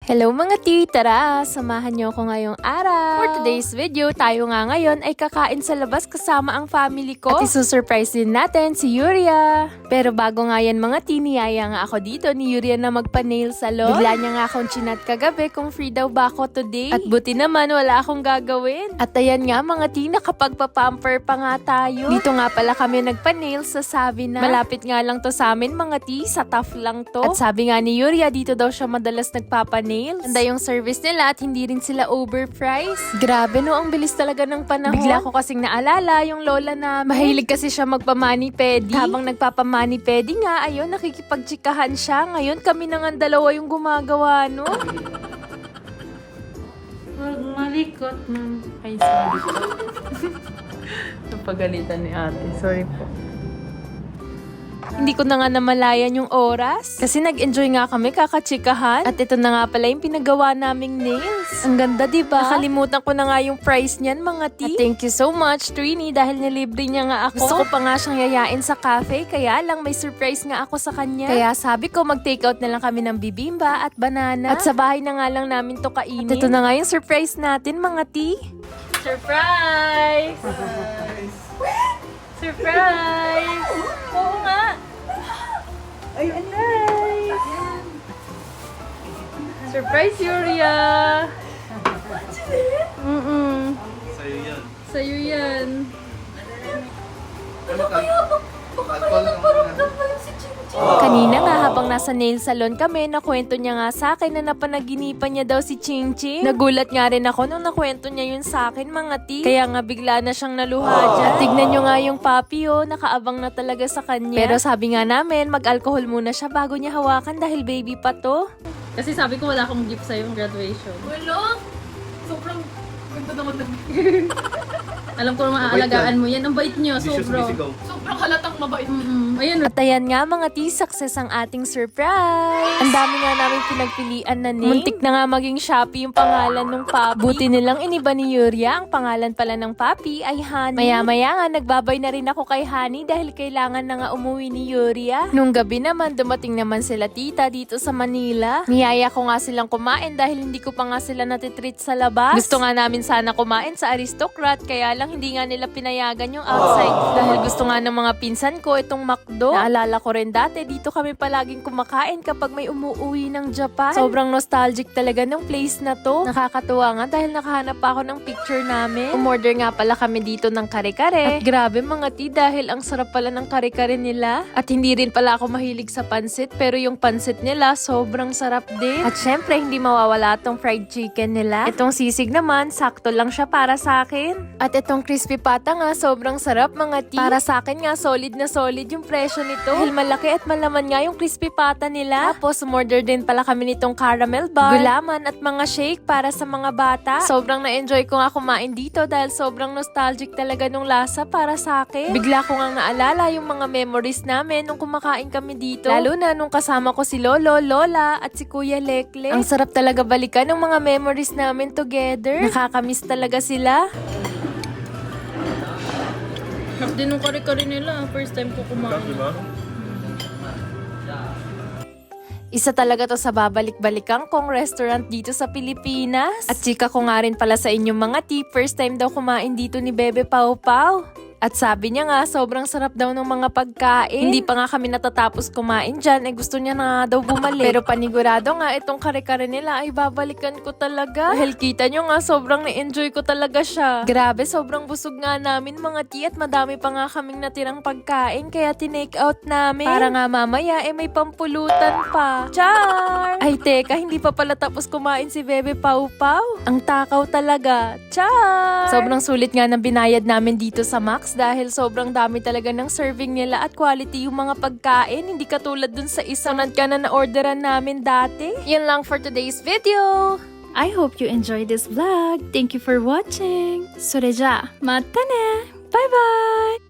Hello mga ti! Tara! Samahan niyo ako ngayong araw. For today's video, tayo nga ngayon ay kakain sa labas kasama ang family ko. At isusurprise din natin si Yuria. Pero bago nga yan mga ti, niyaya nga ako dito ni Yuria na magpa-nail salon. Bigla niya nga akong chinat kagabi kung free daw ba ako today. At buti naman wala akong gagawin. At ayan nga mga ti, nakapagpa-pamper pa nga tayo. Dito nga pala kami nagpa-nail sa Savina. Malapit nga lang to sa amin mga ti, sa Taft lang to. At sabi nga ni Yuria, dito daw siya madalas nagpapa-nail. Ganda yung service nila at hindi rin sila overpriced. Grabe no, ang bilis talaga ng panahon. Bigla ko kasing naalala yung lola na mahilig kasi siya magpamani-pedi. Habang nagpapamani-pedi nga, ayun, nakikipagtsikahan siya. Ngayon kami na nga dalawa yung gumagawa no. Huwag malikot man. Ay, sorry. Napagalitan ni ate. Sorry po. Hindi ko na nga namalayan yung oras. Kasi nag-enjoy nga kami kakatsikahan. At ito na nga pala yung pinagawa naming nails. Ang ganda diba? Nakalimutan ko na nga yung price niyan mga ti. At thank you so much Trini dahil nilibre niya nga ako. Gusto ko pa nga siyang yayain sa cafe. Kaya lang may surprise nga ako sa kanya. Kaya sabi ko mag-take out na lang kami ng bibimba at banana. At sa bahay na nga lang namin to kainin. At ito na nga yung surprise natin mga ti. Surprise! Surprise! Oo nga! Ay, nice! Surprise, Yuria! Sa'yo yan. Sa'yo yan. Kanina nga habang nasa nail salon kami, nakwento niya nga sa akin na napanaginipan niya daw si Ching Ching. Nagulat nga rin ako nung nakwento niya yun sa akin mga ti. Kaya nga bigla na siyang naluha dyan. At tignan nyo nga yung papi nakaabang na talaga sa kanya. Pero sabi nga namin, mag-alcohol muna siya bago niya hawakan dahil baby pa to. Kasi sabi ko wala akong gift sa'yo yung graduation. Wala! Sobrang ganda naman ng Alam ko maaalagaan mo yan. Ang bait niyo, Hindi siya sobra. sumisigaw. sobrang halatang mabait. Ayun. At ayan nga mga ti, success ang ating surprise. Ang dami nga namin pinagpilian na name. Muntik na nga maging Shopee yung pangalan ng papi. Buti nilang iniba ni Yuria. Ang pangalan pala ng papi ay Honey. Maya-maya nga nagbabay na rin ako kay Honey dahil kailangan na nga umuwi ni Yuria. Nung gabi naman, dumating naman sila tita dito sa Manila. Niyaya ko nga silang kumain dahil hindi ko pa nga sila natitreat sa labas. Gusto nga namin sana kumain sa Aristocrat kaya lang hindi nga nila pinayagan yung outside. Dahil gusto nga ng mga pinsan ko itong McDo. Naalala ko rin dati, dito kami palaging kumakain kapag may umuwi ng Japan. Sobrang nostalgic talaga ng place na to. Nakakatuwa nga dahil nakahanap pa ako ng picture namin. Umorder nga pala kami dito ng kare-kare. At grabe mga ti, dahil ang sarap pala ng kare-kare nila. At hindi rin pala ako mahilig sa pansit, pero yung pansit nila sobrang sarap din. At syempre, hindi mawawala tong fried chicken nila. Itong sisig naman, sakto lang siya para sa akin. At itong crispy pata nga, sobrang sarap mga ti. Para sa akin nga, solid na solid yung presyo nito. Dahil malaki at malaman nga yung crispy pata nila. Tapos, umorder din pala kami nitong caramel bar, gulaman at mga shake para sa mga bata. Sobrang na-enjoy ko nga kumain dito dahil sobrang nostalgic talaga nung lasa para sa akin. Bigla ko nga naalala yung mga memories namin nung kumakain kami dito. Lalo na nung kasama ko si Lolo, Lola at si Kuya Lekle. Ang sarap talaga balikan ng mga memories namin together. Nakakamiss talaga sila. Sarap din yung kare-kare nila. First time ko kumain. Diba? Isa talaga to sa babalik-balikan kong restaurant dito sa Pilipinas. At chika ko nga rin pala sa inyong mga ti, first time daw kumain dito ni Bebe Pau Pau. At sabi niya nga, sobrang sarap daw ng mga pagkain. Hindi pa nga kami natatapos kumain dyan, gusto niya na daw bumalik. Pero panigurado nga, itong kare-kare nila ay babalikan ko talaga. Dahil kita nyo nga, sobrang na-enjoy ko talaga siya. Grabe, sobrang busog nga namin mga ti at madami pa nga kaming natirang pagkain, kaya tinake out namin. Para nga mamaya, may pampulutan pa. Char! Ay teka, hindi pa pala tapos kumain si Bebe Pau Pau. Ang takaw talaga. Char! Sobrang sulit nga ng binayad namin dito sa Max dahil sobrang dami talaga ng serving nila at quality yung mga pagkain. Hindi katulad dun sa isang ka na na-orderan namin dati. Yan lang for today's video. I hope you enjoyed this vlog. Thank you for watching. Soreja, mata na! Bye-bye!